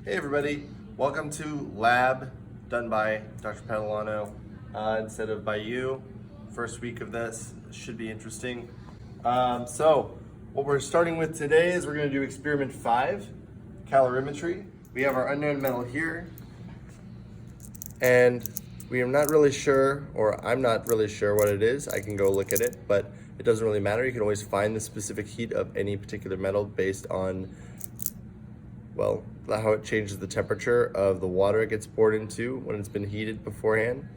Hey everybody, welcome to Lab, done by Dr. Padalano instead of by you. First week of this should be interesting. So what we're starting with today is we're going to do experiment 5, calorimetry. We have our unknown metal here, and we are not really sure, or I'm not really sure what it is. I can go look at it, but it doesn't really matter. You can always find the specific heat of any particular metal based on, well, how it changes the temperature of the water it gets poured into when it's been heated beforehand.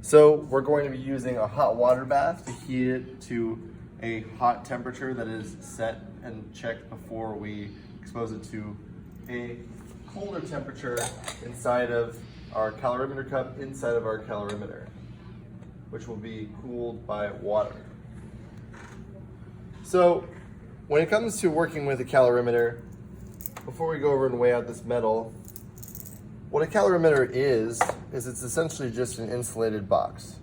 So we're going to be using a hot water bath to heat it to a hot temperature that is set and checked before we expose it to a colder temperature inside of our calorimeter cup, inside of our calorimeter, which will be cooled by water. So when it comes to working with a calorimeter, before we go over and weigh out this metal, what a calorimeter is it's essentially just an insulated box,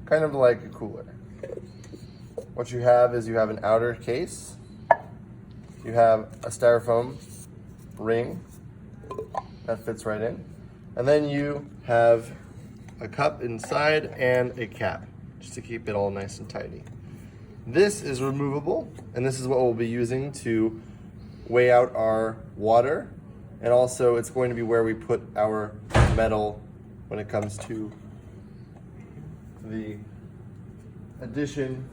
kind of like a cooler. What you have is you have an outer case, you have a styrofoam ring that fits right in, and then you have a cup inside and a cap, just to keep it all nice and tidy. This is removable, and this is what we'll be using to weigh out our water, and also it's going to be where we put our metal when it comes to the addition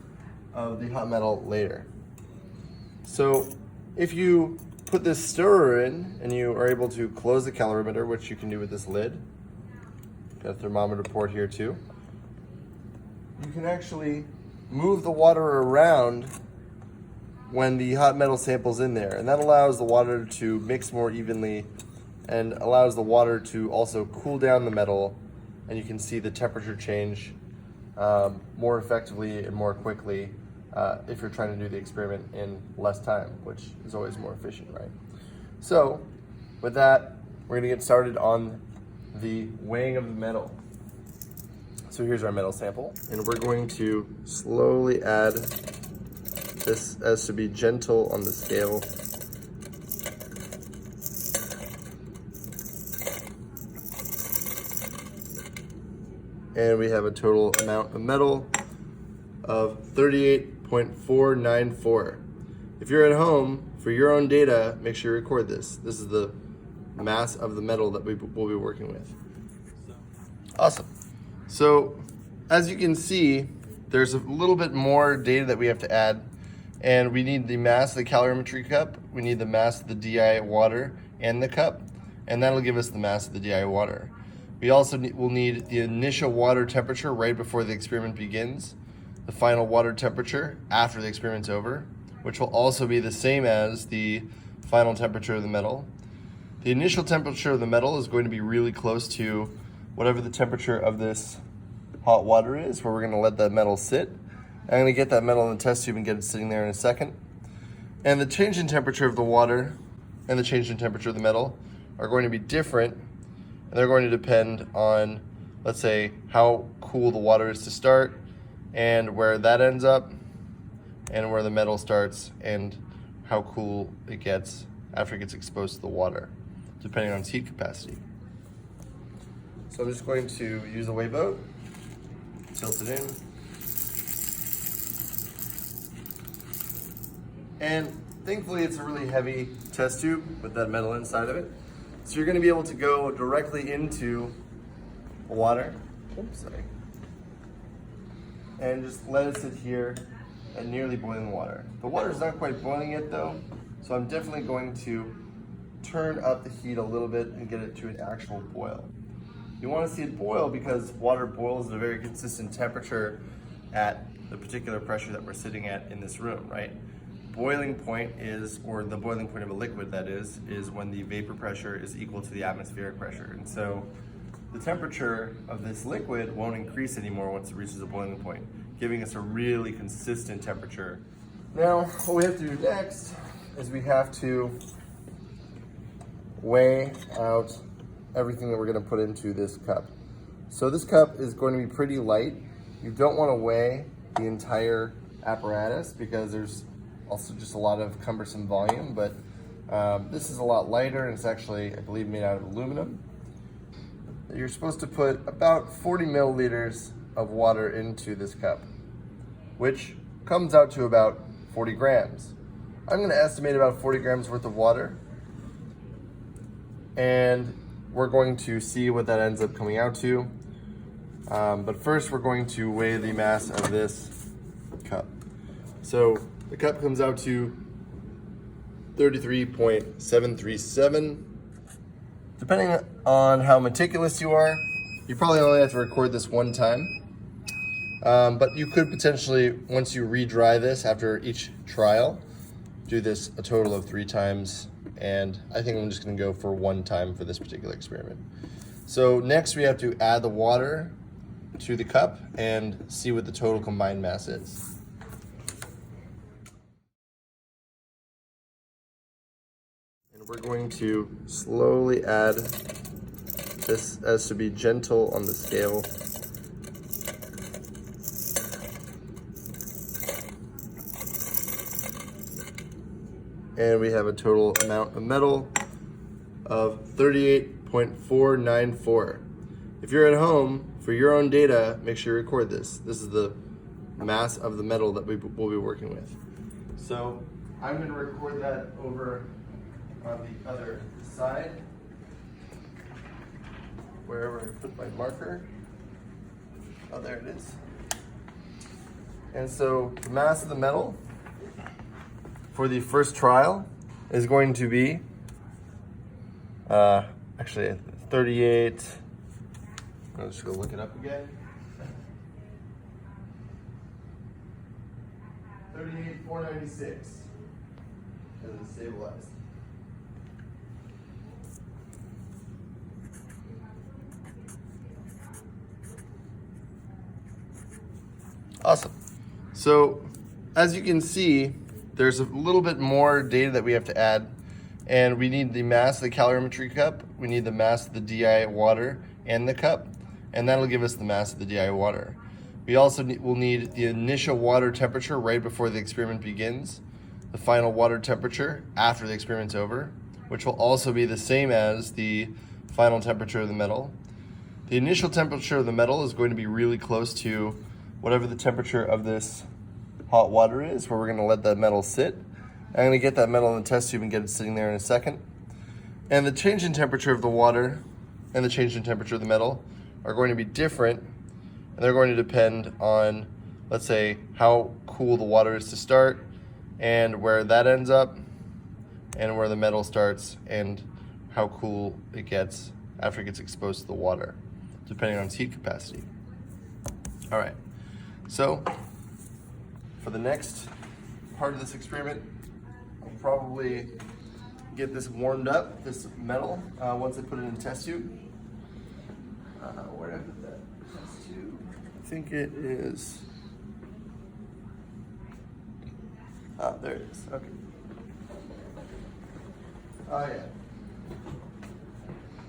of the hot metal later. So if you put this stirrer in and you are able to close the calorimeter, which you can do with this lid, got a thermometer port here too, you can actually move the water around when the hot metal sample's in there, and that allows the water to mix more evenly and allows the water to also cool down the metal, and you can see the temperature change more effectively and more quickly if you're trying to do the experiment in less time, which is always more efficient, right? So with that, we're gonna get started on the weighing of the metal. So here's our metal sample, and we're going to slowly add this as to be gentle on the scale. And we have a total amount of metal of 38.494. If you're at home, for your own data, make sure you record this. This is the mass of the metal that we will be working with. Awesome. So as you can see, there's a little bit more data that we have to add. And we need the mass of the calorimetry cup, we need the mass of the DI water and the cup, and that'll give us the mass of the DI water. We also will need the initial water temperature right before the experiment begins, the final water temperature after the experiment's over, which will also be the same as the final temperature of the metal. The initial temperature of the metal is going to be really close to whatever the temperature of this hot water is, where we're going to let that metal sit. I'm going to get that metal in the test tube and get it sitting there in a second. And the change in temperature of the water and the change in temperature of the metal are going to be different, and they're going to depend on, let's say, how cool the water is to start and where that ends up, and where the metal starts and how cool it gets after it gets exposed to the water, depending on its heat capacity. So I'm just going to use a weigh boat, tilt it in. And thankfully it's a really heavy test tube with that metal inside of it. So you're gonna be able to go directly into the water, and just let it sit here at nearly boiling water. The water's not quite boiling yet though, so I'm definitely going to turn up the heat a little bit and get it to an actual boil. You wanna see it boil because water boils at a very consistent temperature at the particular pressure that we're sitting at in this room, right? Boiling point is, or the boiling point of a liquid that is when the vapor pressure is equal to the atmospheric pressure. And so the temperature of this liquid won't increase anymore once it reaches a boiling point, giving us a really consistent temperature. Now, what we have to do next is we have to weigh out everything that we're gonna put into this cup. So this cup is going to be pretty light. You don't wanna weigh the entire apparatus because there's also just a lot of cumbersome volume, but This is a lot lighter, and it's actually, I believe, made out of aluminum. You're supposed to put about 40 milliliters of water into this cup, which comes out to about 40 grams. I'm going to estimate about 40 grams worth of water, and we're going to see what that ends up coming out to. But first, we're going to weigh the mass of this cup. So the cup comes out to 33.737. Depending on how meticulous you are, you probably only have to record this one time. But you could potentially, once you re-dry this after each trial, do this a total of 3 times. And I think I'm just gonna go for 1 time for this particular experiment. So next we have to add the water to the cup and see what the total combined mass is. And we're going to slowly add this as to be gentle on the scale. And we have a total amount of metal of 38.494. If you're at home, for your own data, make sure you record this. This is the mass of the metal that we will be working with. So I'm going to record that over on the other side, wherever I put my marker. Oh, there it is. And so the mass of the metal for the first trial is going to be actually 38. I'm just gonna look it up again. 38,496 as it's stabilized. Awesome. So as you can see, there's a little bit more data that we have to add, and we need the mass of the calorimetry cup, we need the mass of the DI water and the cup, and that'll give us the mass of the DI water. We also will need the initial water temperature right before the experiment begins, the final water temperature after the experiment's over, which will also be the same as the final temperature of the metal. The initial temperature of the metal is going to be really close to whatever the temperature of this hot water is, where we're going to let that metal sit. I'm going to get that metal in the test tube and get it sitting there in a second. And the change in temperature of the water and the change in temperature of the metal are going to be different, and they're going to depend on, let's say, how cool the water is to start, and where that ends up, and where the metal starts, and how cool it gets after it gets exposed to the water, depending on its heat capacity. All right, so for the next part of this experiment, I'll probably get this warmed up, this metal, once I put it in a test tube. Where did I put that test tube? I think it is, there it is, okay. Oh yeah,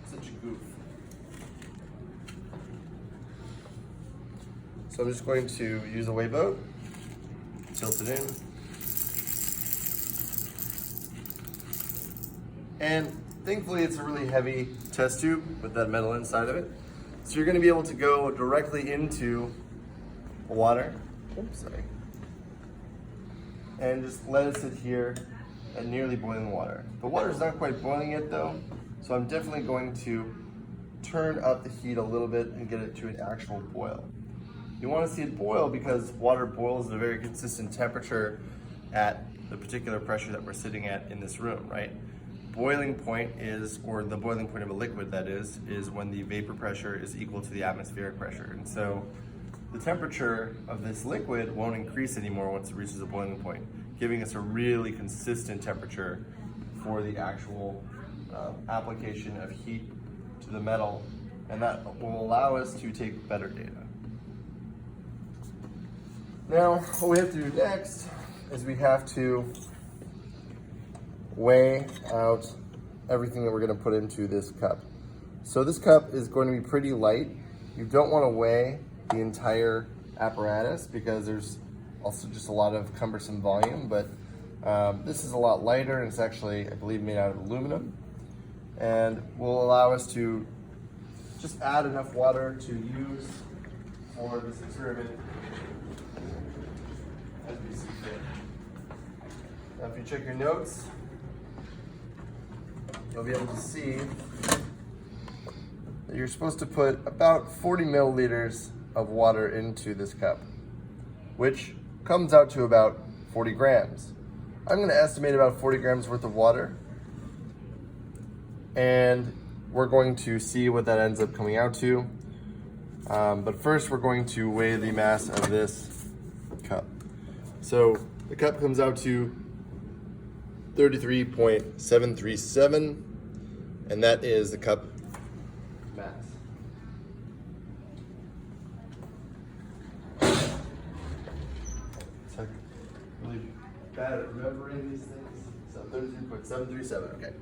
such a goof. So I'm just going to use a weigh boat, tilt it in, and thankfully it's a really heavy test tube with that metal inside of it. So you're going to be able to go directly into the water, and just let it sit here at nearly boiling water. The water is not quite boiling yet though, so I'm definitely going to turn up the heat a little bit and get it to an actual boil. You want to see it boil because water boils at a very consistent temperature at the particular pressure that we're sitting at in this room, right? Boiling point is, or the boiling point of a liquid that is when the vapor pressure is equal to the atmospheric pressure. And so the temperature of this liquid won't increase anymore once it reaches a boiling point, giving us a really consistent temperature for the actual application of heat to the metal, and that will allow us to take better data. Now, what we have to do next is we have to weigh out everything that we're going to put into this cup. So this cup is going to be pretty light. You don't want to weigh the entire apparatus because there's also just a lot of cumbersome volume, but This is a lot lighter, and it's actually, I believe, made out of aluminum, and will allow us to just add enough water to use for this experiment as we see fit. Now, if you check your notes, you'll be able to see that you're supposed to put about 40 milliliters of water into this cup, which comes out to about 40 grams. I'm going to estimate about 40 grams worth of water, and we're going to see what that ends up coming out to. But first, we're going to weigh the mass of this cup. So the cup comes out to 33.737, and that is the cup mass. So, really bad at remembering these things. So 33.737, okay.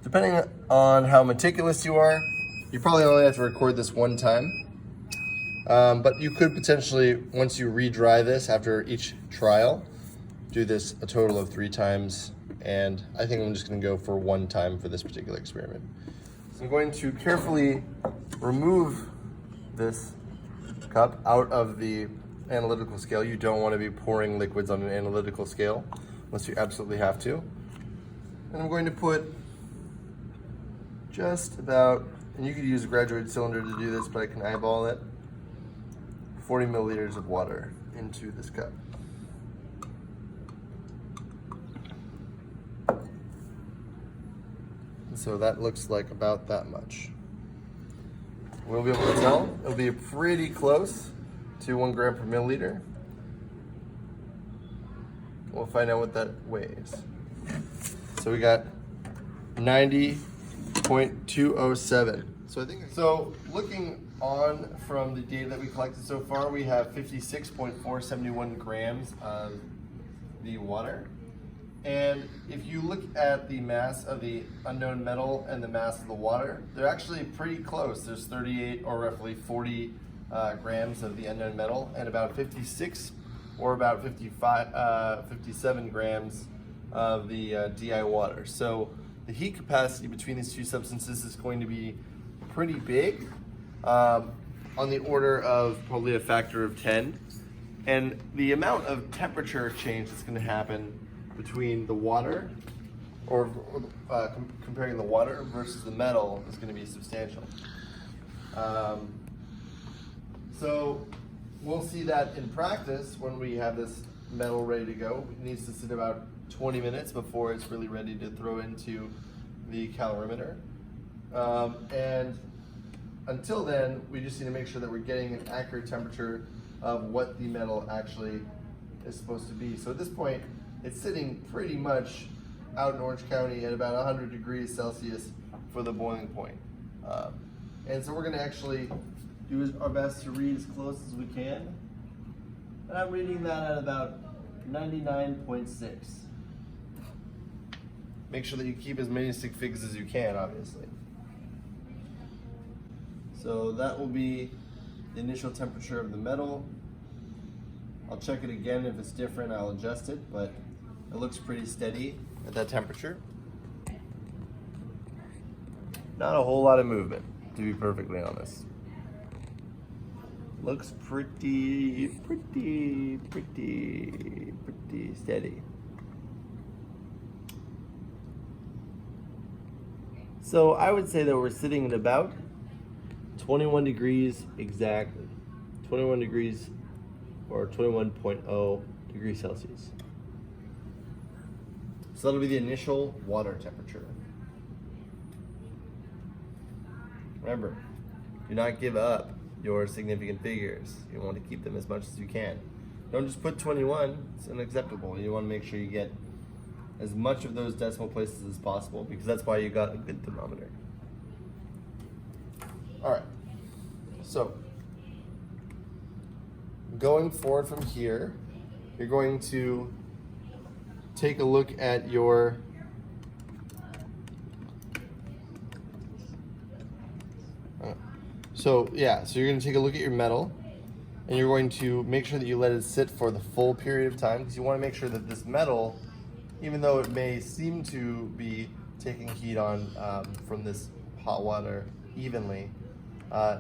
Depending on how meticulous you are, you probably only have to record this one time. But you could potentially, once you re-dry this after each trial, do this a total of 3 times. And I think I'm just gonna go for 1 time for this particular experiment. So I'm going to carefully remove this cup out of the analytical scale. You don't want to be pouring liquids on an analytical scale unless you absolutely have to. And I'm going to put just about, and you could use a graduated cylinder to do this, but I can eyeball it, 40 milliliters of water into this cup. And so that looks like about that much. We'll be able to tell. It'll be pretty close to 1 gram per milliliter. We'll find out what that weighs. So we got 90.207. So looking on from the data that we collected so far, we have 56.471 grams of the water. And if you look at the mass of the unknown metal and the mass of the water, they're actually pretty close. There's 38 or roughly 40 grams of the unknown metal and about 56 or about 57 grams of the DI water. So the heat capacity between these two substances is going to be pretty big, on the order of probably a factor of 10. And the amount of temperature change that's going to happen between the water, or comparing the water versus the metal, is going to be substantial. So we'll see that in practice when we have this metal ready to go. It needs to sit about 20 minutes before it's really ready to throw into the calorimeter. And until then, we just need to make sure that we're getting an accurate temperature of what the metal actually is supposed to be. So at this point, it's sitting pretty much out in Orange County at about 100 degrees Celsius for the boiling point. And so we're gonna actually do our best to read as close as we can. And I'm reading that at about 99.6. Make sure that you keep as many sig figs as you can, obviously. So that will be the initial temperature of the metal. I'll check it again. If it's different, I'll adjust it, but it looks pretty steady at that temperature. Not a whole lot of movement, to be perfectly honest. Looks pretty steady. So I would say that we're sitting at about 21 degrees exactly. 21 degrees or 21.0 degrees Celsius. So that'll be the initial water temperature. Remember, do not give up your significant figures. You want to keep them as much as you can. Don't just put 21, it's unacceptable. You want to make sure you get as much of those decimal places as possible, because that's why you got a good thermometer. All right, so going forward from here, you're going to take a look at your So yeah, so you're gonna take a look at your metal, and you're going to make sure that you let it sit for the full period of time, because you want to make sure that this metal, even though it may seem to be taking heat on from this hot water evenly,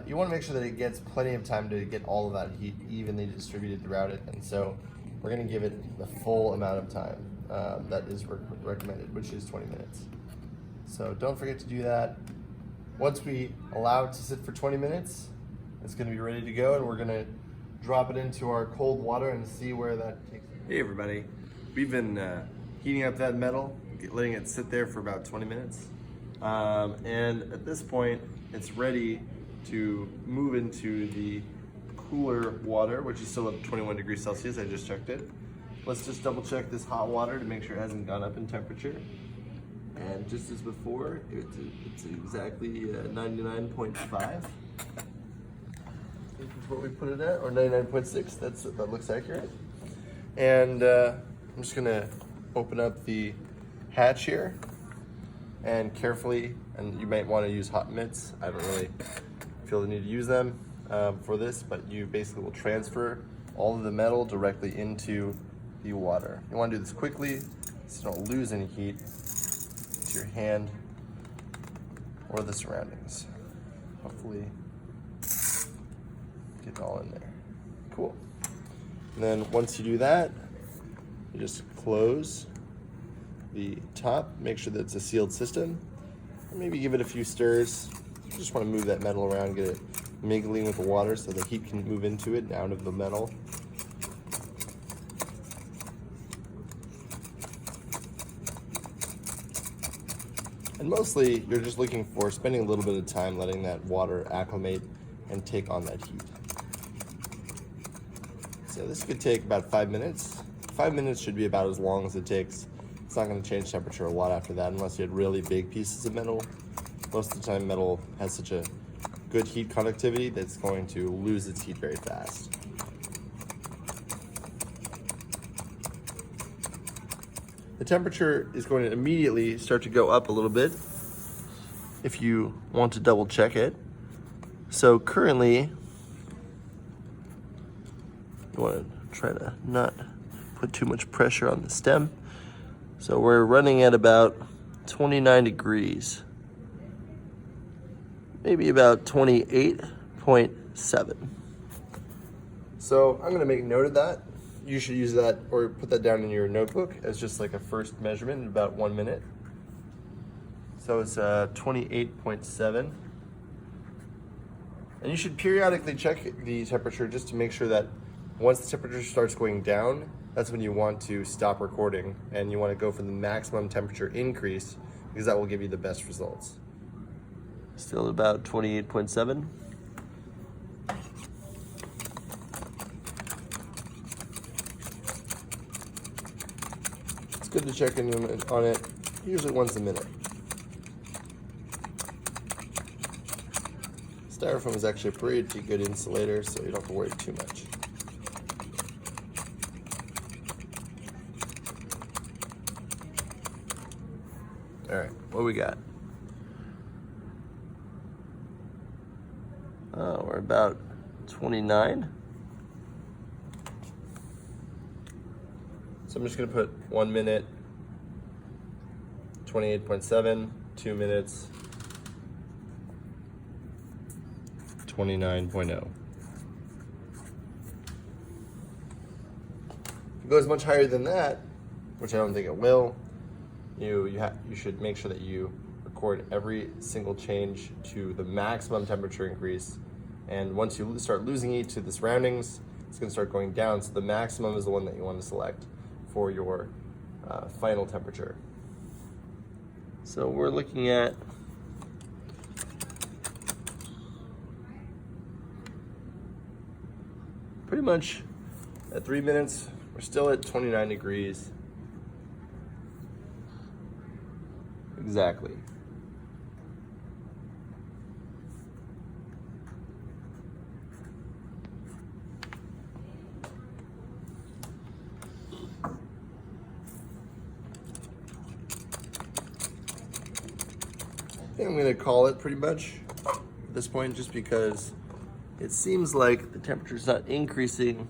you want to make sure that it gets plenty of time to get all of that heat evenly distributed throughout it. And so we're going to give it the full amount of time that is recommended, which is 20 minutes. So don't forget to do that. Once we allow it to sit for 20 minutes, it's going to be ready to go, and we're going to drop it into our cold water and see where that takes us. Hey everybody, we've been heating up that metal, letting it sit there for about 20 minutes. And at this point, it's ready to move into the cooler water, which is still at 21 degrees Celsius. I just checked it. Let's just double check this hot water to make sure it hasn't gone up in temperature. And just as before, it's exactly 99.5. Is what we put it at, or 99.6. That looks accurate. And I'm just gonna open up the hatch here, and carefully, and you might want to use hot mitts. I don't really feel the need to use them for this, but you basically will transfer all of the metal directly into the water. You want to do this quickly so you don't lose any heat to your hand or the surroundings. Hopefully get it all in there. Cool. And then once you do that, you just close the top, make sure that it's a sealed system, and maybe give it a few stirs. You just want to move that metal around, get it mingling with the water so the heat can move into it and out of the metal. And mostly, you're just looking for spending a little bit of time letting that water acclimate and take on that heat. So this could take about 5 minutes. 5 minutes should be about as long as it takes. It's not going to change temperature a lot after that unless you had really big pieces of metal. Most of the time, metal has such a good heat conductivity that it's going to lose its heat very fast. The temperature is going to immediately start to go up a little bit if you want to double check it. So currently, you want to try to not put too much pressure on the stem. So we're running at about 29 degrees, maybe about 28.7. So I'm gonna make note of that. You should use that or put that down in your notebook as just like a first measurement in about 1 minute. So it's 28.7. And you should periodically check the temperature just to make sure that once the temperature starts going down, that's when you want to stop recording, and you want to go for the maximum temperature increase because that will give you the best results. Still about 28.7. It's good to check in on it usually once a minute. Styrofoam is actually a pretty good insulator, so you don't have to worry too much. All right, what we got? We're about 29. So I'm just gonna put 1 minute, 28.7, 2 minutes, 29.0. If it goes much higher than that, which I don't think it will, you should make sure that you record every single change to the maximum temperature increase. And once you start losing heat to the surroundings, it's going to start going down. So the maximum is the one that you want to select for your final temperature. So we're looking at pretty much at 3 minutes, we're still at 29 degrees. Exactly. I think I'm going to call it pretty much this point just because it seems like the temperature's not increasing.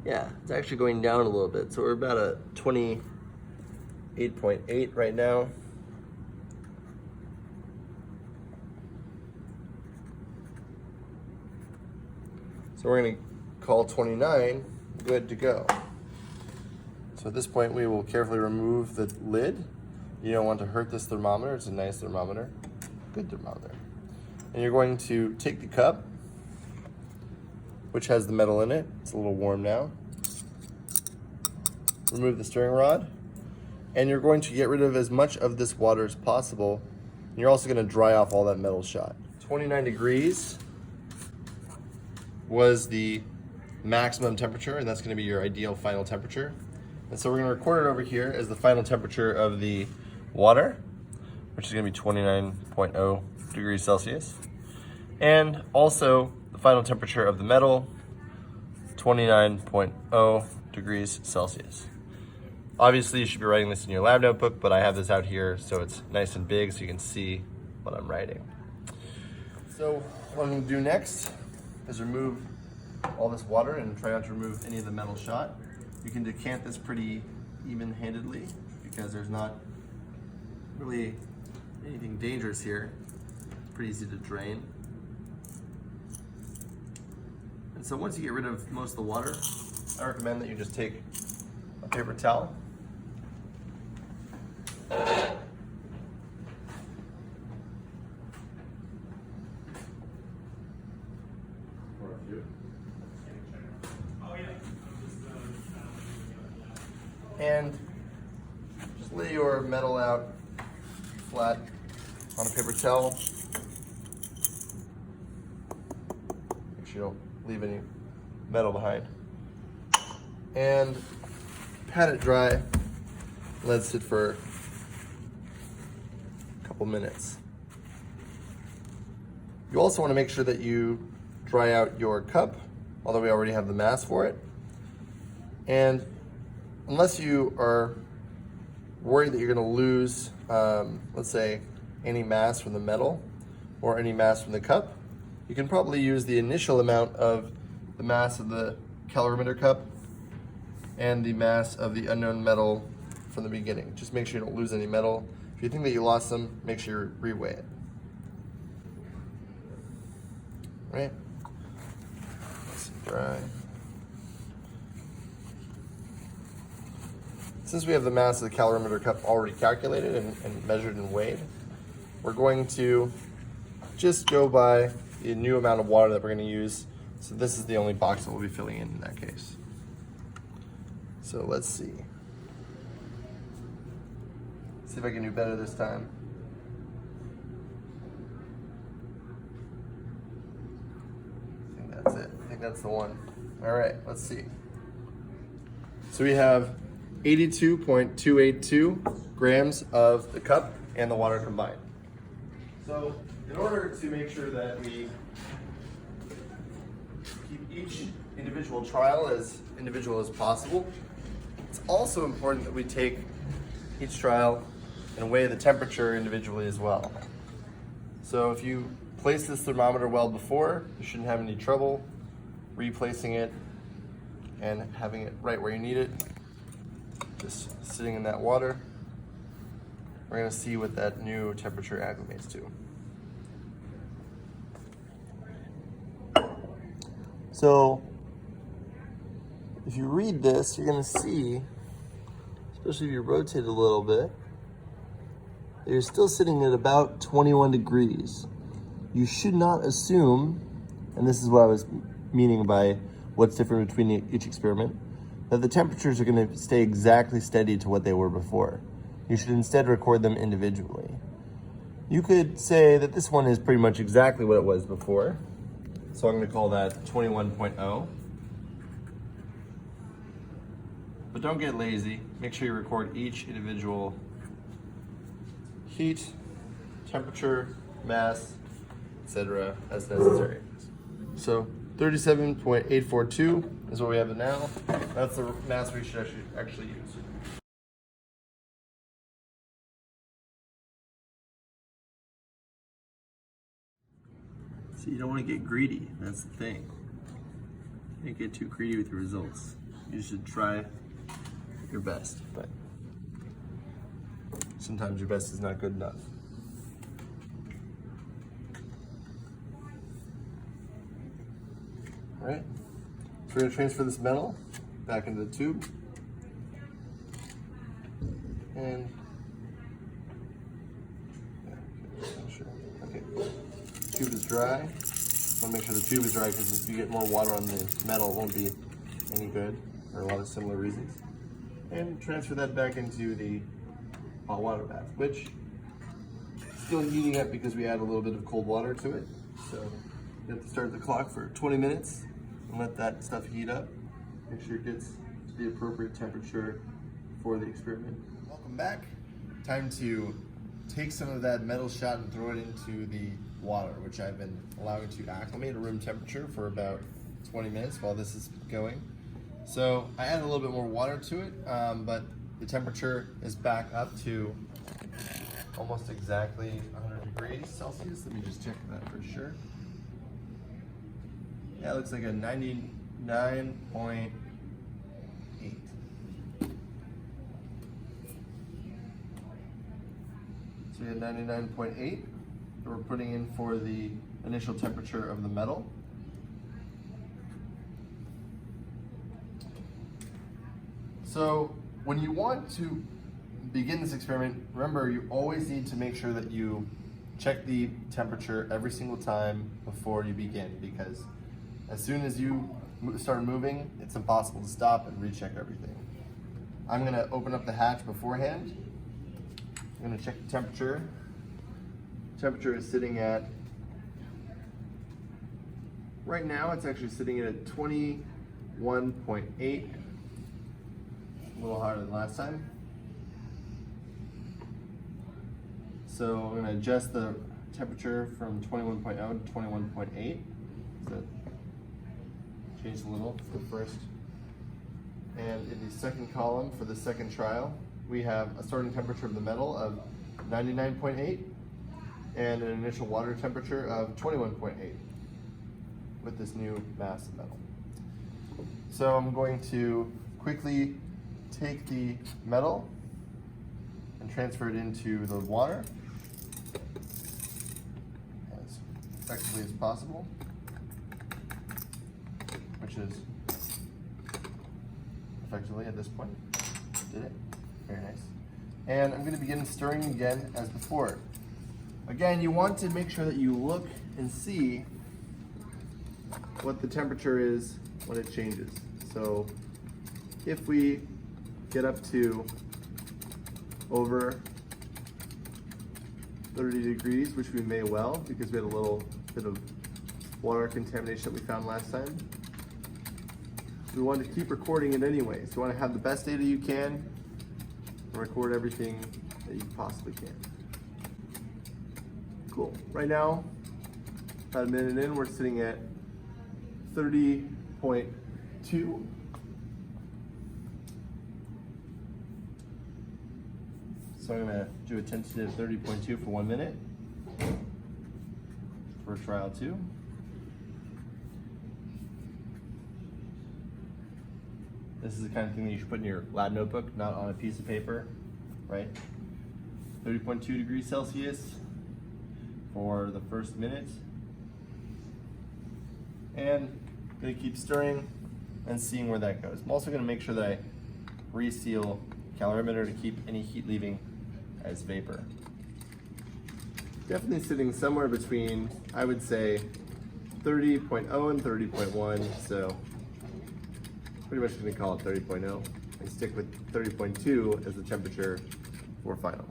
Yeah, it's actually going down a little bit. So we're about a 28.8 right now. So we're gonna call 29 good to go. So at this point, we will carefully remove the lid. You don't want to hurt this thermometer. It's a nice thermometer, good thermometer. And you're going to take the cup, which has the metal in it. It's a little warm now. Remove the stirring rod, and you're going to get rid of as much of this water as possible. And you're also gonna dry off all that metal shot. 29 degrees was the maximum temperature, and that's gonna be your ideal final temperature. And so we're gonna record it over here as the final temperature of the water, which is gonna be 29.0 degrees Celsius. And also the final temperature of the metal, 29.0 degrees Celsius. Obviously you should be writing this in your lab notebook, but I have this out here so it's nice and big so you can see what I'm writing. So what I'm gonna do next is remove all this water and try not to remove any of the metal shot. You can decant this pretty even-handedly because there's not really anything dangerous here. It's pretty easy to drain. And so once you get rid of most of the water, I recommend that you just take a paper towel. And just lay your metal out flat on a paper towel. Make sure you don't leave any metal behind. And pat it dry. Let it sit for a couple minutes. You also want to make sure that you dry out your cup, although we already have the mass for it. And unless you are worried that you're going to lose, let's say, any mass from the metal or any mass from the cup, you can probably use the initial amount of the mass of the calorimeter cup and the mass of the unknown metal from the beginning. Just make sure you don't lose any metal. If you think that you lost some, make sure you reweigh it. Right? Nice and dry. Since we have the mass of the calorimeter cup already calculated and measured and weighed, we're going to just go by the new amount of water that we're going to use. So this is the only box that we'll be filling in that case. So let's see. See if I can do better this time. I think that's it. I think that's the one. All right, let's see. So we have 82.282 grams of the cup and the water combined. So in order to make sure that we keep each individual trial as individual as possible, it's also important that we take each trial and weigh the temperature individually as well. So if you place this thermometer well before, you shouldn't have any trouble replacing it and having it right where you need it. Just sitting in that water. We're gonna see what that new temperature acclimates to. So if you read this, you're gonna see, especially if you rotate it a little bit, that you're still sitting at about 21 degrees. You should not assume, and this is what I was meaning by what's different between each experiment, that the temperatures are going to stay exactly steady to what they were before. You should instead record them individually. You could say that this one is pretty much exactly what it was before. So I'm going to call that 21.0. But don't get lazy. Make sure you record each individual heat, temperature, mass, etc. as necessary. So 37.842 is what we have now. That's the mass we should actually use. So you don't want to get greedy, that's the thing. You can't get too greedy with your results. You should try your best, but sometimes your best is not good enough. All right, so we're going to transfer this metal back into the tube. And okay, tube is dry. Want to make sure the tube is dry because if you get more water on the metal, it won't be any good for a lot of similar reasons. And transfer that back into the hot water bath, which is still heating up because we add a little bit of cold water to it. So you have to start the clock for 20 minutes and let that stuff heat up. Make sure it gets to the appropriate temperature for the experiment. Welcome back. Time to take some of that metal shot and throw it into the water, which I've been allowing to acclimate at room temperature for about 20 minutes while this is going. So I added a little bit more water to it, but the temperature is back up to almost exactly 100 degrees Celsius. Let me just check that for sure. Yeah, it looks like a 99.8. So we had 99.8 that we're putting in for the initial temperature of the metal. So when you want to begin this experiment, remember you always need to make sure that you check the temperature every single time before you begin, because as soon as you start moving, it's impossible to stop and recheck everything. I'm gonna open up the hatch beforehand. I'm gonna check the temperature. Temperature is sitting at, right now it's actually sitting at 21.8, a little higher than last time. So I'm gonna adjust the temperature from 21.0 to 21.8. So changed a little for the first. And in the second column for the second trial, we have a starting temperature of the metal of 99.8 and an initial water temperature of 21.8 with this new mass of metal. So I'm going to quickly take the metal and transfer it into the water as effectively as possible, which is effectively at this point. Did it? Very nice. And I'm going to begin stirring again as before. Again, you want to make sure that you look and see what the temperature is when it changes. So if we get up to over 30 degrees, which we may well because we had a little bit of water contamination that we found last time, we want to keep recording it anyway. So you want to have the best data you can and record everything that you possibly can. Cool. Right now, about a minute in, we're sitting at 30.2. So I'm going to do a tentative 30.2 for 1 minute for trial 2. This is the kind of thing that you should put in your lab notebook, not on a piece of paper, right? 30.2 degrees Celsius for the first minute. And I'm gonna keep stirring and seeing where that goes. I'm also gonna make sure that I reseal the calorimeter to keep any heat leaving as vapor. Definitely sitting somewhere between, I would say, 30.0 and 30.1, so pretty much going to call it 30.0 and stick with 30.2 as the temperature for final.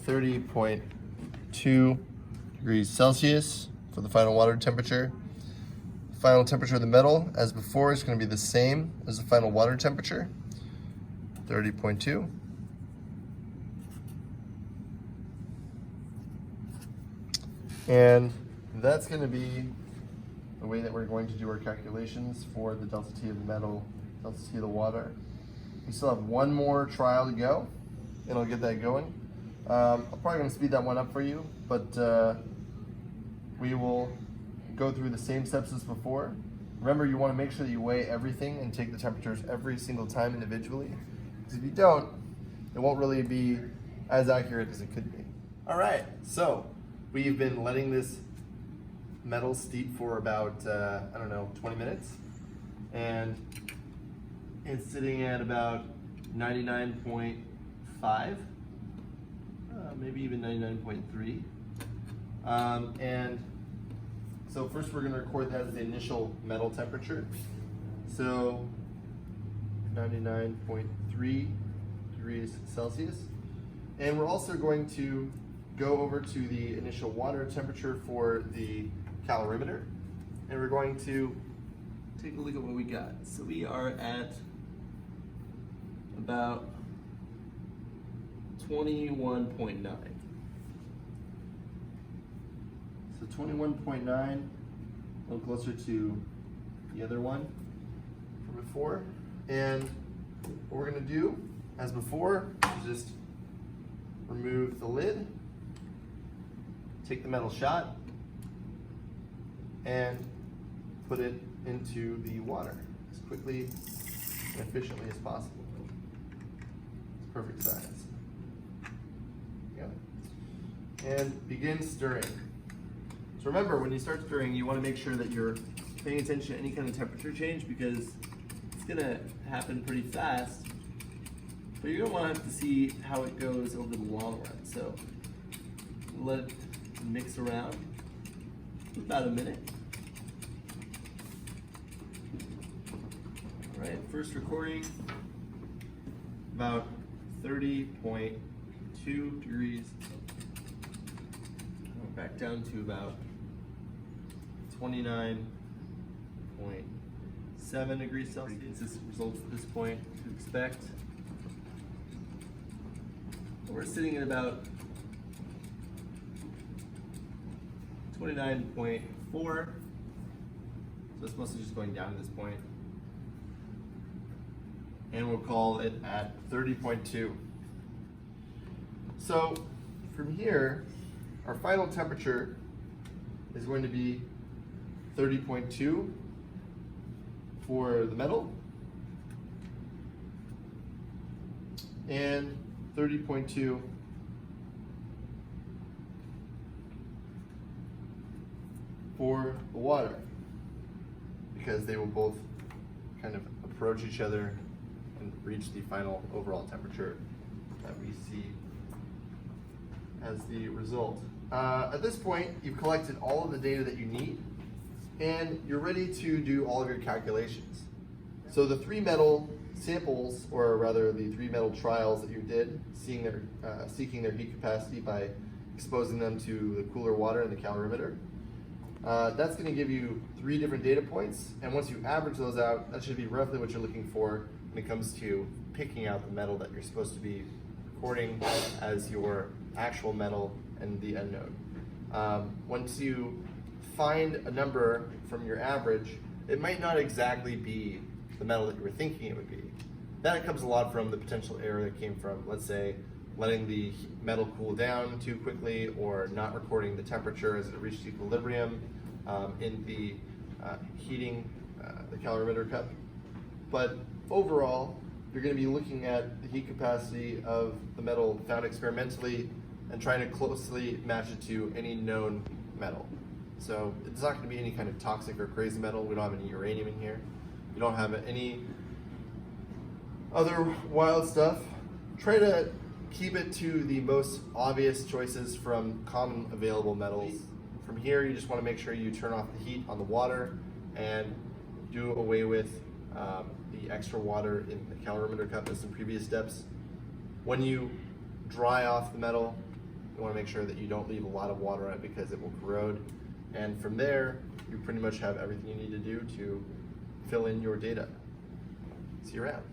30.2 degrees Celsius for the final water temperature. Final temperature of the metal, as before, is going to be the same as the final water temperature, 30.2. And that's going to be the way that we're going to do our calculations for the delta T of the metal, delta T of the water. We still have one more trial to go, and I'll get that going. I'm probably going to speed that one up for you, but we will go through the same steps as before. Remember, you want to make sure that you weigh everything and take the temperatures every single time individually, because if you don't, it won't really be as accurate as it could be. All right, so we've been letting this metal steep for about, 20 minutes, and it's sitting at about 99.5, maybe even 99.3. And so first we're going to record that as the initial metal temperature. So 99.3 degrees Celsius. And we're also going to go over to the initial water temperature for the calorimeter. And we're going to take a look at what we got. So we are at about 21.9. So 21.9, a little closer to the other one from before. And what we're gonna do, as before, is just remove the lid, take the metal shot, and put it into the water as quickly and efficiently as possible. It's perfect size. Yeah. And begin stirring. So remember, when you start stirring, you want to make sure that you're paying attention to any kind of temperature change, because it's going to happen pretty fast, but you're going to want to have to see how it goes over the long run. So let it mix around for about a minute. All right, first recording, about 30.2 degrees. Back down to about 29.7 degrees Celsius. This results at this point to expect. We're sitting at about 29.4. So it's mostly just going down at this point. And we'll call it at 30.2. So from here, our final temperature is going to be 30.2 for the metal and 30.2 for the water, because they will both kind of approach each other and reach the final overall temperature that we see as the result. At this point, you've collected all of the data that you need, and you're ready to do all of your calculations. So the three metal samples, or rather the three metal trials that you did, seeking their heat capacity by exposing them to the cooler water in the calorimeter, that's going to give you 3 different data points, and once you average those out, that should be roughly what you're looking for when it comes to picking out the metal that you're supposed to be recording as your actual metal and the end node. Once you find a number from your average, it might not exactly be the metal that you were thinking it would be. That comes a lot from the potential error that came from, let's say, letting the metal cool down too quickly, or not recording the temperature as it reached equilibrium in the heating the calorimeter cup. But overall, you're going to be looking at the heat capacity of the metal found experimentally and trying to closely match it to any known metal. So it's not going to be any kind of toxic or crazy metal. We don't have any uranium in here. We don't have any other wild stuff. Try to keep it to the most obvious choices from common available metals. From here, you just want to make sure you turn off the heat on the water and do away with the extra water in the calorimeter cup as in previous steps. When you dry off the metal, you want to make sure that you don't leave a lot of water on it, because it will corrode. And from there, you pretty much have everything you need to do to fill in your data. See you around.